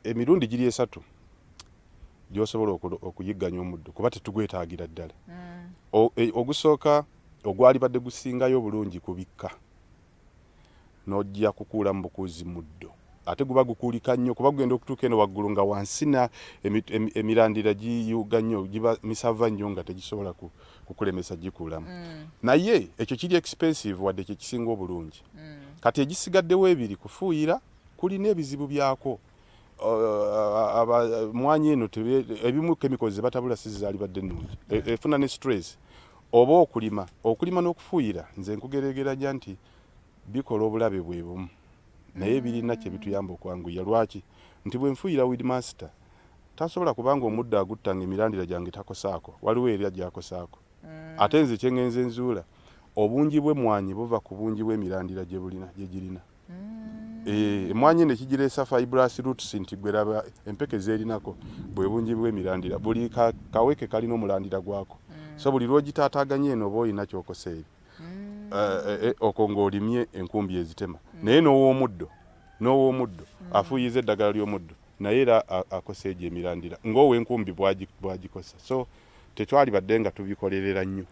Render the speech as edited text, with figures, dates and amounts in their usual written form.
emirundi giri esatu gyosobola okuyigganya omuddo kuba tetugwetaagira ddala. Ogusooka ogwali badde gusingayo obulungi kubikka n'ojja kukuula mu bukuuzi muddo ate guba gukuulika nnyo kuba gugenda okutuuka eno waggulu nga wansi na emirandira giyuga nnyo giba misava nnyo nga tegisobola kukulemesa gikuulamu. Naye ekyo kiri expensive wadde kye kisinga obulungi. Kati egisigaddewo ebiri kufuuyira kulina ebizibu byako. Mwanyi eno ebimu chemicals batabula sizaali badde nnungi efuna ne stress oba okulima n'okufuuyira nze nkugeregeranya nti bikola obulabe bwe bumu naye birina kye bituyamba okwanguya. Lwaki nti bwe nfuuyira Weedmaster tasobola kubanga omuddo aguttanga emirandira gyange takosaako waliwo era gyakosaako. Ate nze kye ngenze nzuula obungi bw'emmwanyi buva ku bungi bw'emirandira gye girina. Emmwanyi ne kigireesa fibrous roots nti gwe laba empeke zerinako bwe bungi bw'emirandira buli kaweke kalina omulandira gwako. So buli lw'ogitaataaganya eno oba olina ky'okosa eri okwo ng'olimye enkumbi ezitema. Naye n'ow'omuddo afuuyiza eddagala ly'omuddo naye era akosa egyo emirandira ng'ow'enkumbi bw'agikosa. So tetwali badde nga tubikolerera nnyo.